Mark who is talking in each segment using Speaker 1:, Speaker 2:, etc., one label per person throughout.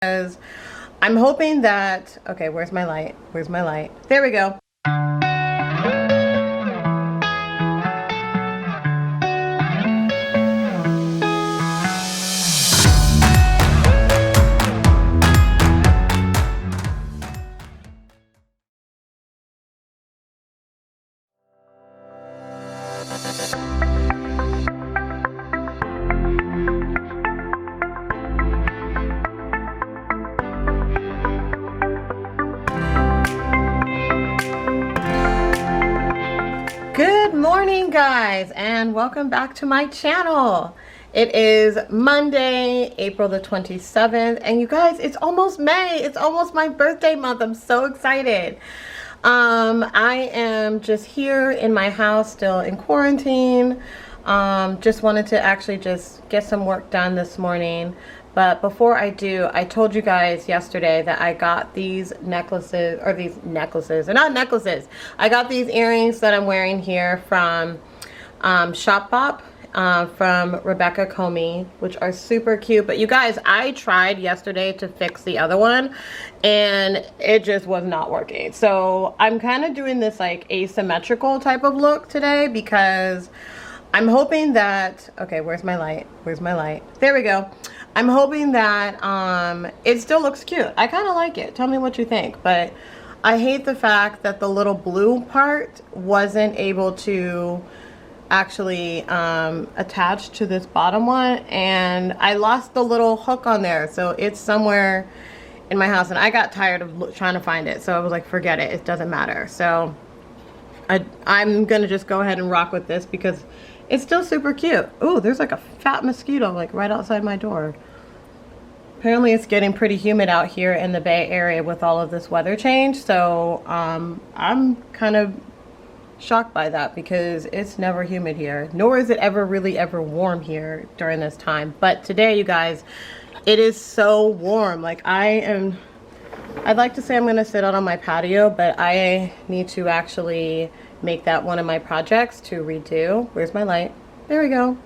Speaker 1: because I'm hoping that, okay, where's my light? Where's my light? There we go. Good morning, guys, and welcome back to my channel. It is Monday, April the 27th, and you guys, it's almost May. It's almost my birthday month. I'm so excited. I am just here in my house, still in quarantine. Just wanted to actually just get some work done this morning. But before I do, I told you guys yesterday that I got these necklaces, or these necklaces, they're not necklaces. I got these earrings that I'm wearing here from Shop Bop, from Rebecca Comey, which are super cute. But you guys, I tried yesterday to fix the other one and it just was not working. So I'm kind of doing this like asymmetrical type of look today because I'm hoping that, okay, where's my light? Where's my light? There we go. I'm hoping that it still looks cute. I kind of like it. Tell me what you think. But I hate the fact that the little blue part wasn't able to actually attach to this bottom one. And I lost the little hook on there. So it's somewhere in my house. And I got tired of trying to find it. So I was like, forget it. It doesn't matter. So I'm going to just go ahead and rock with this because it's still super cute. Oh, there's like a fat mosquito like right outside my door. Apparently it's getting pretty humid out here in the Bay Area with all of this weather change. So I'm kind of shocked by that because it's never humid here. Nor is it ever really ever warm here during this time. But today, you guys, it is so warm. Like I'd like to say I'm going to sit out on my patio, but I need to actually make that one of my projects to redo. Where's my light? There we go.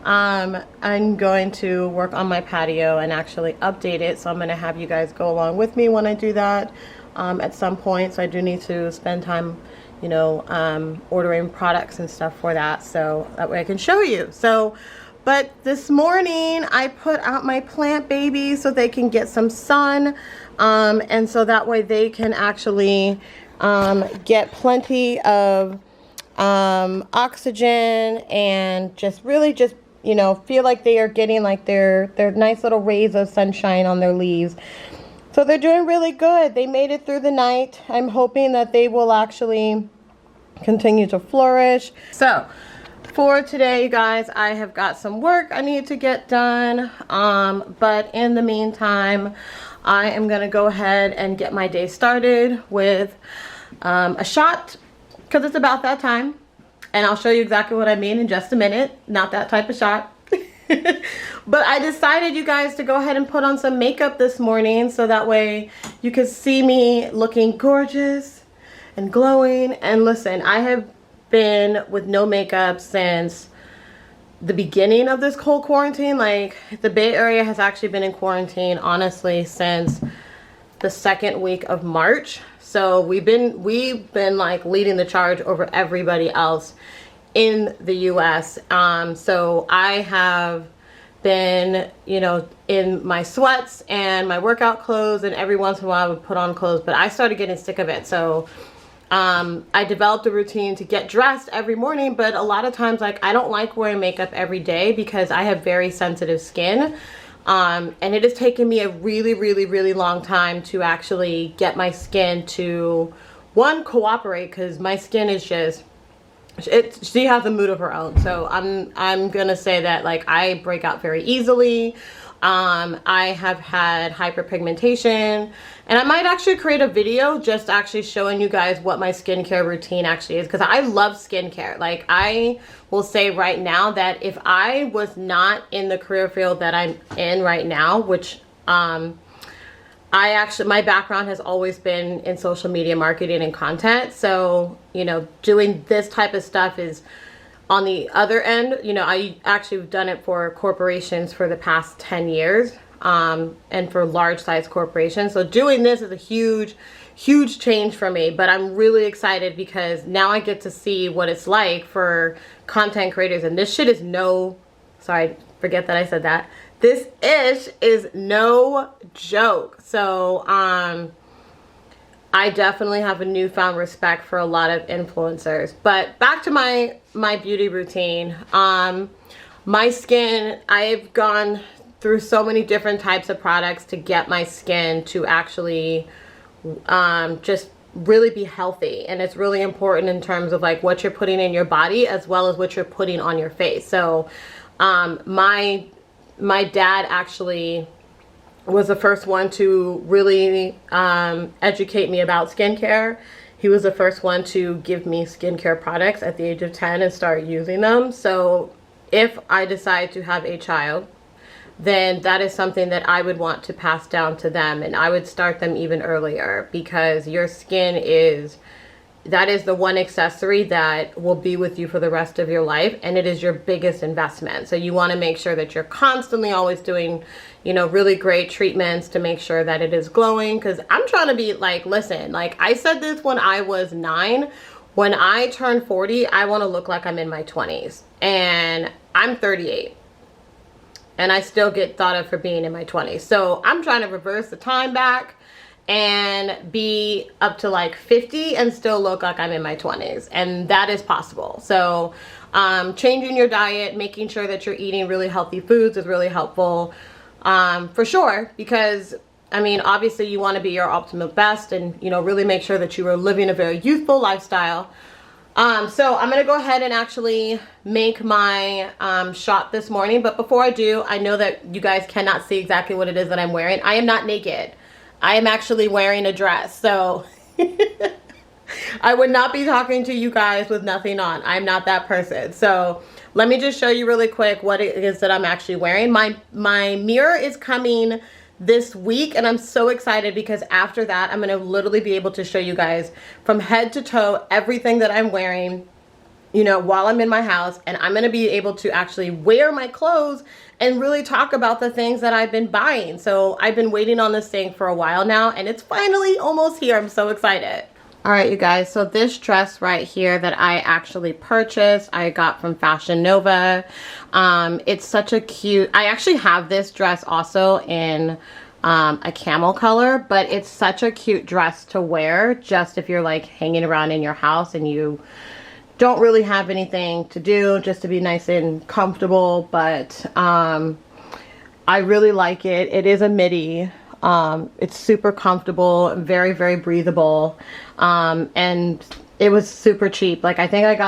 Speaker 1: I'm going to work on my patio and actually update it. So I'm going to have you guys go along with me when I do that at some point. So I do need to spend time, you know, ordering products and stuff for that. So that way I can show you. So, but this morning I put out my plant babies so they can get some sun. And so that way they can actually get plenty of oxygen and just really just, you know, feel like they are getting like their nice little rays of sunshine on their leaves. So they're doing really good. They made it through the night. I'm hoping that they will actually continue to flourish. So for today, you guys, I have got some work I need to get done. But in the meantime, I am going to go ahead and get my day started with a shot because it's about that time. And I'll show you exactly what I mean in just a minute. Not that type of shot. But I decided, you guys, to go ahead and put on some makeup this morning so that way you could see me looking gorgeous and glowing. And listen, I have been with no makeup since the beginning of this whole quarantine. Like, the Bay Area has actually been in quarantine, honestly, since the second week of March. So we've been like leading the charge over everybody else in the US. So I have been, you know, in my sweats and my workout clothes, and every once in a while I would put on clothes, but I started getting sick of it. So I developed a routine to get dressed every morning, but a lot of times, like, I don't like wearing makeup every day because I have very sensitive skin. And it has taken me a really long time to actually get my skin to, one, cooperate, because my skin is just, she has a mood of her own. So I'm gonna say that, like, I break out very easily. I have had hyperpigmentation, and I might actually create a video just actually showing you guys what my skincare routine actually is, because I love skincare. Like, I will say right now that if I was not in the career field that I'm in right now, which my background has always been in social media marketing and content, so, you know, doing this type of stuff is on the other end. You know, I actually have done it for corporations for the past 10 years. and for large size corporations. So doing this is a huge change for me, but I'm really excited because now I get to see what it's like for content creators. And this shit is sorry, forget that I said that. This ish is no joke. So I definitely have a newfound respect for a lot of influencers. But back to my beauty routine. My skin, I've gone through so many different types of products to get my skin to actually just really be healthy. And it's really important in terms of like what you're putting in your body as well as what you're putting on your face. So my dad actually was the first one to really educate me about skincare. He was the first one to give me skincare products at the age of 10 and start using them. So if I decide to have a child, then that is something that I would want to pass down to them, and I would start them even earlier, because your skin is the one accessory that will be with you for the rest of your life, and it is your biggest investment. So you want to make sure that you're constantly always doing, you know, really great treatments to make sure that it is glowing. Because I'm trying to be like, listen, like I said this when I was 9. When I turn 40, I want to look like I'm in my 20s, and I'm 38. And I still get thought of for being in my 20s. So I'm trying to reverse the time back and be up to like 50 and still look like I'm in my 20s. And that is possible. So changing your diet, making sure that you're eating really healthy foods is really helpful, for sure. Because I mean, obviously you want to be your optimal best, and, you know, really make sure that you are living a very youthful lifestyle. So I'm going to go ahead and actually make my shot this morning. But before I do, I know that you guys cannot see exactly what it is that I'm wearing. I am not naked. I am actually wearing a dress. So I would not be talking to you guys with nothing on. I'm not that person. So let me just show you really quick what it is that I'm actually wearing. My mirror is coming this week, and I'm so excited because after that I'm going to literally be able to show you guys from head to toe everything that I'm wearing, you know, while I'm in my house. And I'm going to be able to actually wear my clothes and really talk about the things that I've been buying. So I've been waiting on this thing for a while now, and it's finally almost here. I'm so excited. All right, you guys, so this dress right here that I actually purchased, I got from Fashion Nova. It's such a cute, I actually have this dress also in a camel color, but it's such a cute dress to wear just if you're like hanging around in your house and you don't really have anything to do, just to be nice and comfortable. But I really like it. It is a midi. It's super comfortable, very, very breathable. And it was super cheap. Like, I think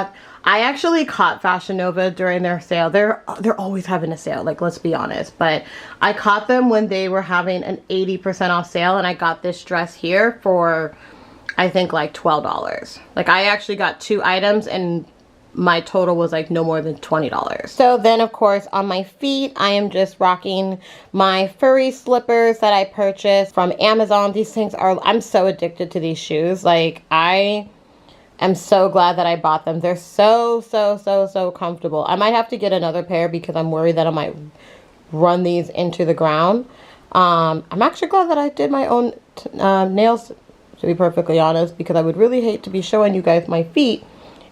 Speaker 1: I actually caught Fashion Nova during their sale. They're always having a sale, like, let's be honest. But I caught them when they were having an 80% off sale, and I got this dress here for, I think, like $12. Like, I actually got 2 items, and my total was like no more than $20. So then, of course, on my feet, I am just rocking my furry slippers that I purchased from Amazon. These things are, I'm so addicted to these shoes. Like, I am so glad that I bought them. They're so comfortable. I might have to get another pair because I'm worried that I might run these into the ground. I'm actually glad that I did my own nails, to be perfectly honest, because I would really hate to be showing you guys my feet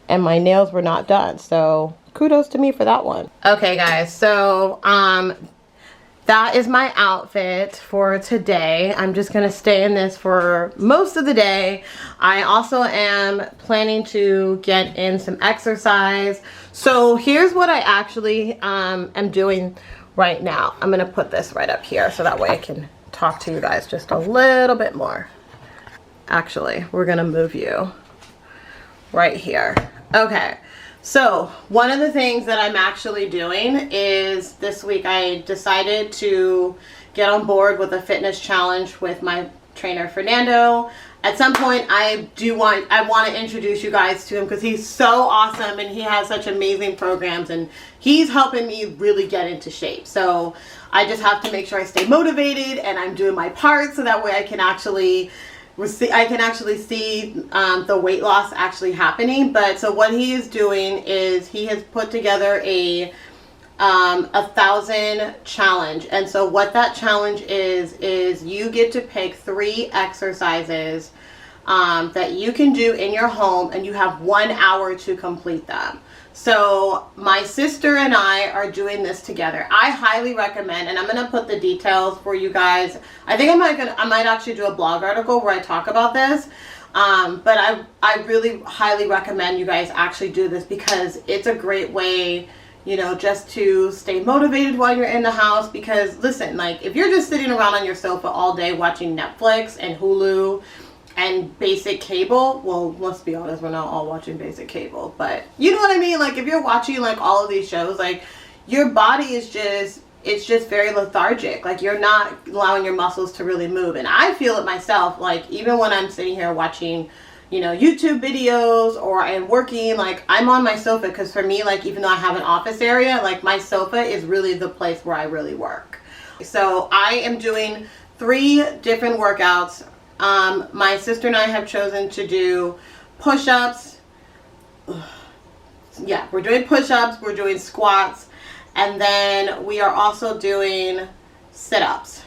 Speaker 1: and my nails were not done. So kudos to me for that one. Okay, guys, so that is my outfit for today. I'm just gonna stay in this for most of the day. I also am planning to get in some exercise. So here's what I actually am doing right now. I'm gonna put this right up here so that way I can talk to you guys just a little bit more. Actually, we're gonna move you right here. Okay, so one of the things that I'm actually doing is this week I decided to get on board with a fitness challenge with my trainer Fernando. At some point I want to introduce you guys to him because he's so awesome and he has such amazing programs and he's helping me really get into shape. So I just have to make sure I stay motivated and I'm doing my part so that way I can actually see the weight loss actually happening. But so what he is doing is he has put together a 1,000 challenge. And so what that challenge is you get to pick 3 exercises that you can do in your home, and you have 1 hour to complete them. So my sister and I are doing this together. I highly recommend, and I'm going to put the details for you guys. I think I might actually do a blog article where I talk about this. But I really highly recommend you guys actually do this, because it's a great way, you know, just to stay motivated while you're in the house. Because listen, like, if you're just sitting around on your sofa all day watching Netflix and Hulu and basic cable, well, let's be honest, we're not all watching basic cable, but you know what I mean? Like, if you're watching like all of these shows, like, your body is just, it's just very lethargic. Like, you're not allowing your muscles to really move. And I feel it myself, like, even when I'm sitting here watching, you know, YouTube videos or I'm working, like, I'm on my sofa, because for me, like, even though I have an office area, like, my sofa is really the place where I really work. So I am doing 3 different workouts. My sister and I have chosen to do push-ups. Yeah, we're doing push-ups, we're doing squats, and then we are also doing sit-ups.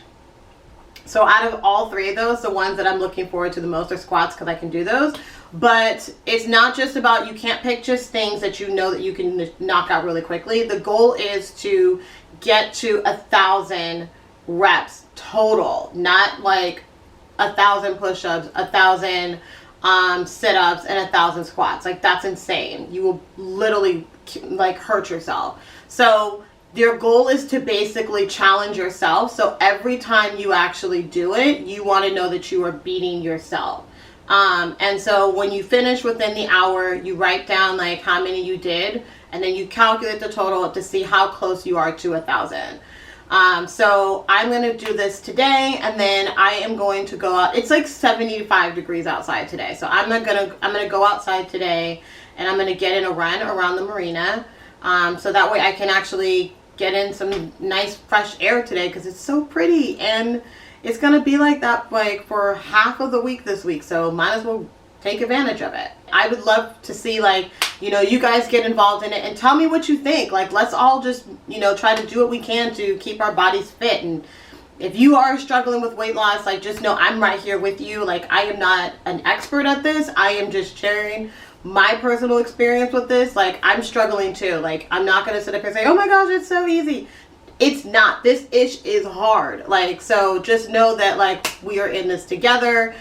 Speaker 1: So out of all 3 of those, the ones that I'm looking forward to the most are squats, because I can do those. But it's not just about, you can't pick just things that you know that you can knock out really quickly. The goal is to get to 1,000 reps total, not like 1,000 push-ups, 1,000 sit-ups, and 1,000 squats. Like, that's insane. You will literally like hurt yourself. So your goal is to basically challenge yourself. So every time you actually do it, you want to know that you are beating yourself. And so when you finish within the hour, you write down like how many you did, and then you calculate the total to see how close you are to 1,000. So I'm going to do this today, and then I am going to go out. It's like 75 degrees outside today. So I'm going to go outside today, and I'm going to get in a run around the marina. So that way I can actually get in some nice fresh air today, because it's so pretty, and it's going to be like that like for half of the week this week. So might as well take advantage of it. I would love to see, like, you know, you guys get involved in it and tell me what you think. Like, let's all just, you know, try to do what we can to keep our bodies fit. And if you are struggling with weight loss, like, just know I'm right here with you. Like, I am not an expert at this. I am just sharing my personal experience with this. Like, I'm struggling too. Like, I'm not going to sit up here and say, oh my gosh, it's so easy. It's not. This ish is hard. Like, so just know that, like, we are in this together.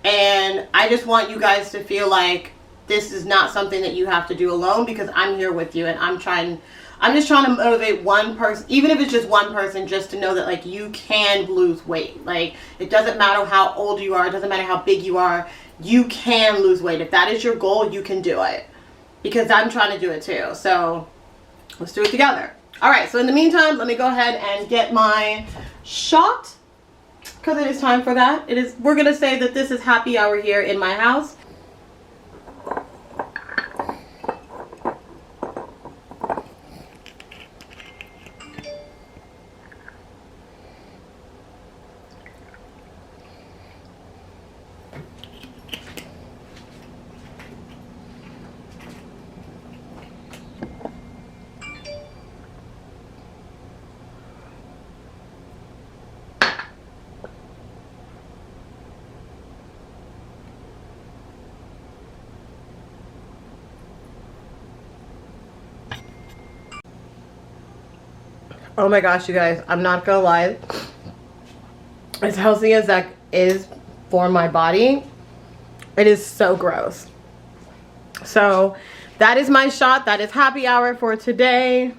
Speaker 1: And I just want you guys to feel like this is not something that you have to do alone, because I'm here with you, and I'm just trying to motivate one person, even if it's just one person, just to know that, like, you can lose weight. Like, it doesn't matter how old you are, it doesn't matter how big you are, you can lose weight. If that is your goal, you can do it, because I'm trying to do it too. So let's do it together. All right, so in the meantime, let me go ahead and get my shot, because it is time for that. We're gonna say that this is happy hour here in my house. Oh my gosh, you guys, I'm not gonna lie. As healthy as that is for my body, it is so gross. So that is my shot. That is happy hour for today.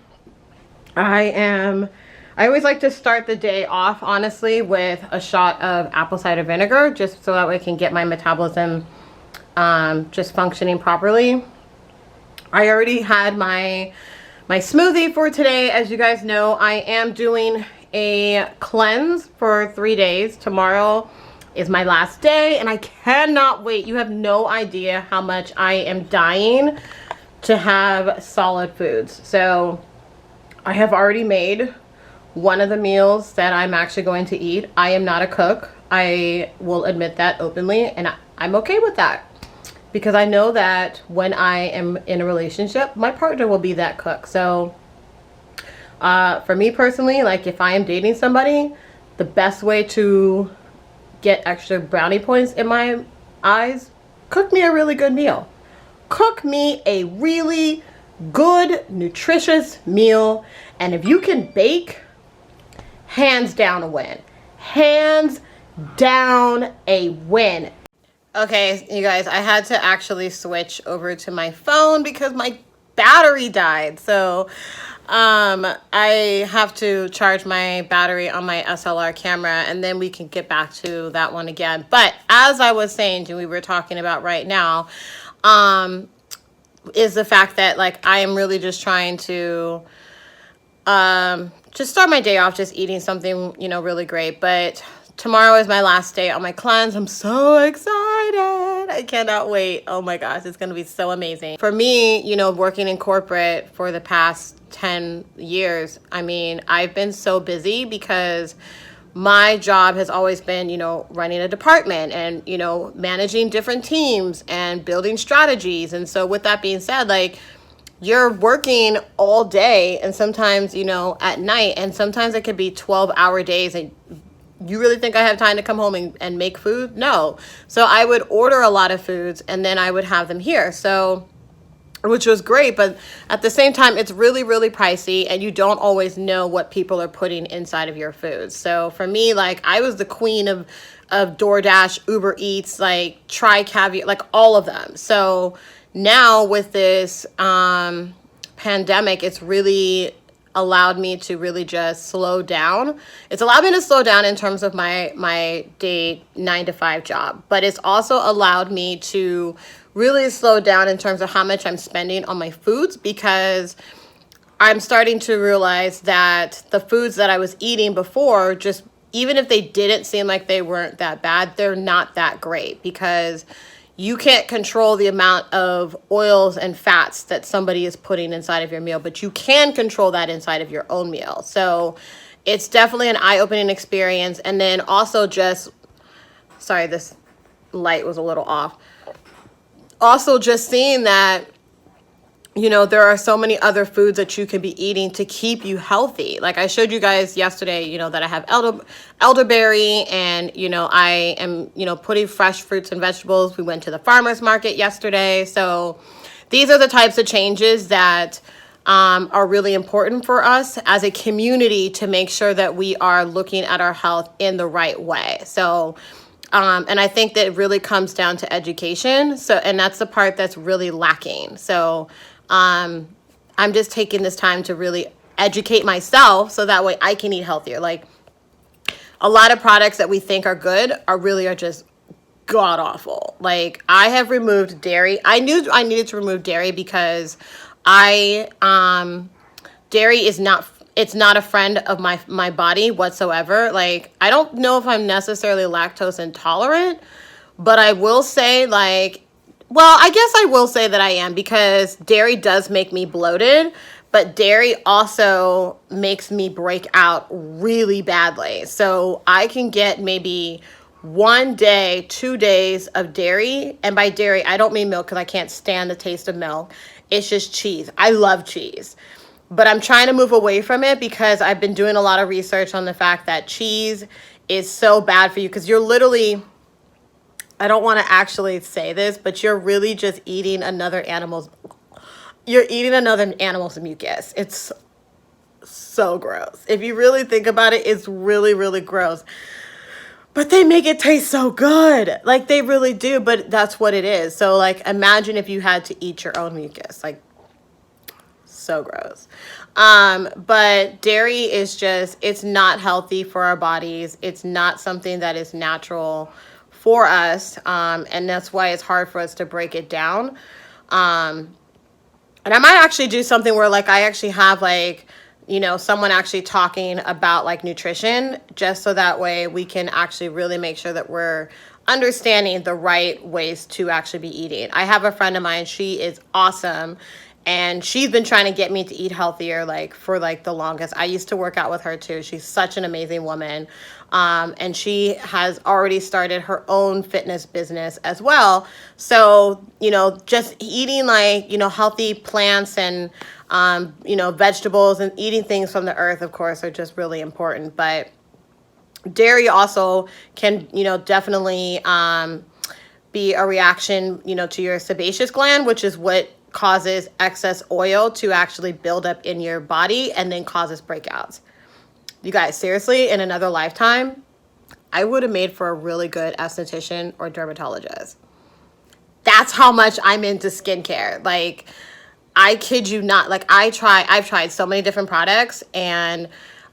Speaker 1: I always like to start the day off, honestly, with a shot of apple cider vinegar, just so that way I can get my metabolism just functioning properly. I already had my smoothie for today. As you guys know, I am doing a cleanse for 3 days. Tomorrow is my last day, and I cannot wait. You have no idea how much I am dying to have solid foods. So I have already made one of the meals that I'm actually going to eat. I am not a cook. I will admit that openly, and I'm okay with that, because I know that when I am in a relationship, my partner will be that cook. So For me personally, like if I am dating somebody, the best way to get extra brownie points in my eyes, cook me a really good meal. Cook me a really good, nutritious meal. And if you can bake, hands down a win. Hands down a win. Okay, you guys, I had to actually switch over to my phone because my battery died. So I have to charge my battery on my SLR camera, and then we can get back to that one again. But as I was saying, we were talking about right now, is the fact that like I am really just trying to just start my day off just eating something, you know, really great. But tomorrow is my last day on my cleanse. I'm so excited. I cannot wait. Oh my gosh, it's going to be so amazing. For me, you know, working in corporate for the past 10 years, I mean, I've been so busy because my job has always been, you know, running a department and, you know, managing different teams and building strategies. And so with that being said, like, you're working all day and sometimes, you know, at night, and sometimes it could be 12-hour days, and you really think I have time to come home and make food? No. So I would order a lot of foods and then I would have them here. So, which was great, but at the same time, it's really, really pricey, and you don't always know what people are putting inside of your foods. So for me, like, I was the queen of DoorDash, Uber Eats, like Try Caviar, like all of them. So now with this pandemic, it's really allowed me to really just slow down. It's allowed me to slow down in terms of my day 9-to-5 job, but it's also allowed me to really slow down in terms of how much I'm spending on my foods, because I'm starting to realize that the foods that I was eating before, just even if they didn't seem like they weren't that bad, they're not that great, because you can't control the amount of oils and fats that somebody is putting inside of your meal, but you can control that inside of your own meal. So it's definitely an eye-opening experience. And then also just, sorry, this light was a little off. Also just seeing that, you know, there are so many other foods that you can be eating to keep you healthy. Like I showed you guys yesterday, you know, that I have elderberry, and, you know, I am, you know, putting fresh fruits and vegetables. We went to the farmer's market yesterday. So these are the types of changes that are really important for us as a community to make sure that we are looking at our health in the right way. So and I think that it really comes down to education. So, and that's the part that's really lacking. So I'm just taking this time to really educate myself so that way I can eat healthier. Like a lot of products that we think are good are just god awful. Like I have removed dairy. I knew I needed to remove dairy because dairy is not, it's not a friend of my body whatsoever. Like I don't know if I'm necessarily lactose intolerant, but I will say like, well, I guess I will say that I am, because dairy does make me bloated, but dairy also makes me break out really badly. So I can get maybe 1 day, 2 days of dairy. And by dairy, I don't mean milk, because I can't stand the taste of milk. It's just cheese. I love cheese. But I'm trying to move away from it because I've been doing a lot of research on the fact that cheese is so bad for you, because you're literally, I don't want to actually say this, but you're really just eating another animal's mucus. It's so gross. If you really think about it, it's really, really gross. But they make it taste so good. Like they really do, but that's what it is. So like imagine if you had to eat your own mucus. Like so gross. But dairy is just, it's not healthy for our bodies. It's not something that is natural for us. And that's why it's hard for us to break it down. And I might actually do something where like, I actually have like, you know, someone actually talking about like nutrition, just so that way we can actually really make sure that we're understanding the right ways to actually be eating. I have a friend of mine, she is awesome. And she's been trying to get me to eat healthier, like for like the longest. I used to work out with her too. She's such an amazing woman. And she has already started her own fitness business as well. So, you know, just eating like, you know, healthy plants and, you know, vegetables and eating things from the earth, of course, are just really important. But dairy also can, you know, definitely be a reaction, you know, to your sebaceous gland, which is what causes excess oil to actually build up in your body and then causes breakouts. You guys, seriously, in another lifetime, I would have made for a really good esthetician or dermatologist. That's how much I'm into skincare. Like, I kid you not. Like, I've tried so many different products, and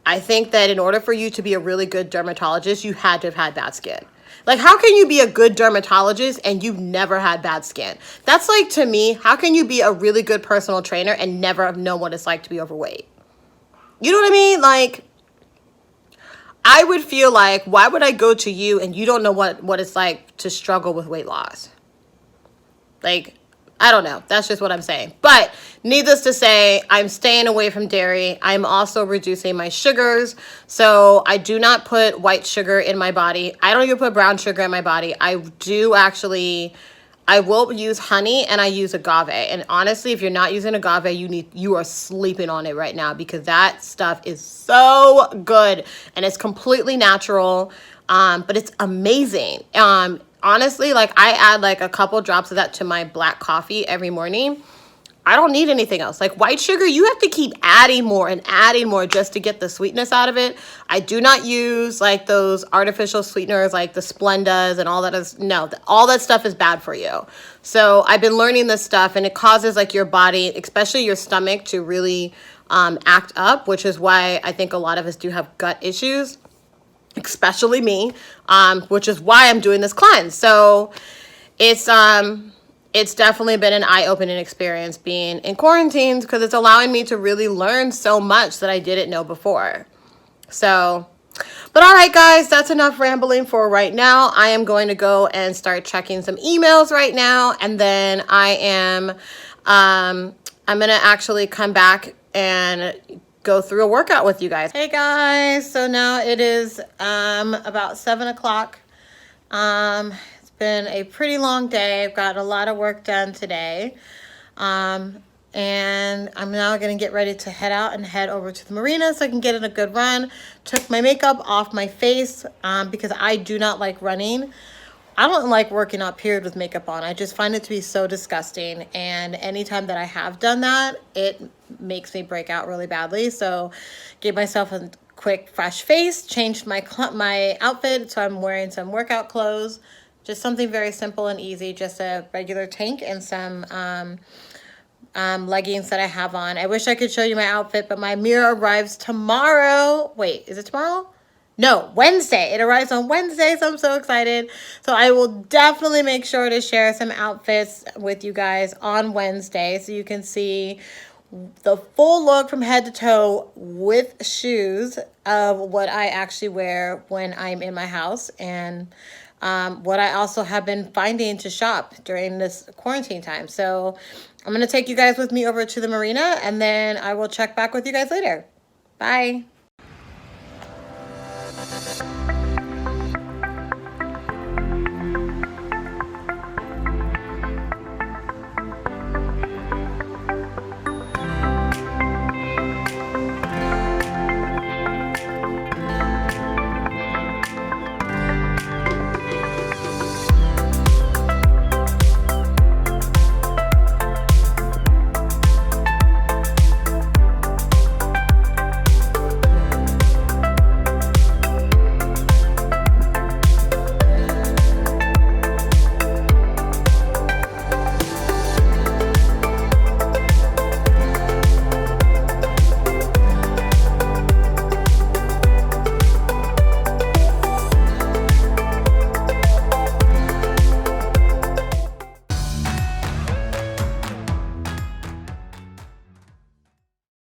Speaker 1: I think that in order for you to be a really good dermatologist, you had to have had bad skin. Like, how can you be a good dermatologist and you've never had bad skin? That's like, to me, how can you be a really good personal trainer and never know what it's like to be overweight? You know what I mean? Like, I would feel like, why would I go to you and you don't know what it's like to struggle with weight loss? Like, I don't know. That's just what I'm saying. But needless to say, I'm staying away from dairy. I'm also reducing my sugars. So I do not put white sugar in my body. I don't even put brown sugar in my body. I will use honey, and I use agave. And honestly, if you're not using agave, you are sleeping on it right now, because that stuff is so good and it's completely natural. But it's amazing. Honestly, like, I add like a couple drops of that to my black coffee every morning. I don't need anything else. Like, white sugar, you have to keep adding more and adding more just to get the sweetness out of it. I do not use like those artificial sweeteners like the Splendas and all that is, no, all that stuff is bad for you. So I've been learning this stuff, and it causes like your body, especially your stomach, to really act up, which is why I think a lot of us do have gut issues, especially me, which is why I'm doing this cleanse. So it's definitely been an eye-opening experience being in quarantine, because it's allowing me to really learn so much that I didn't know before. So, but all right, guys, that's enough rambling for right now. I am going to go and start checking some emails right now, and then I'm going to actually come back and go through a workout with you guys. Hey guys, so now it is about 7 o'clock. It's been a pretty long day. I've got a lot of work done today. And I'm now going to get ready to head out and head over to the marina so I can get in a good run. Took my makeup off my face because I do not like running. I don't like working out, period, with makeup on. I just find it to be so disgusting. And anytime that I have done that, it makes me break out really badly. So gave myself a quick fresh face, changed my outfit. So I'm wearing some workout clothes, just something very simple and easy, just a regular tank and some leggings that I have on. I wish I could show you my outfit, but my mirror arrives tomorrow. Wait, is it tomorrow? No, Wednesday. It arrives on Wednesday, so I'm so excited. So I will definitely make sure to share some outfits with you guys on Wednesday so you can see the full look from head to toe with shoes of what I actually wear when I'm in my house, and what I also have been finding to shop during this quarantine time. So I'm going to take you guys with me over to the marina, and then I will check back with you guys later. Bye.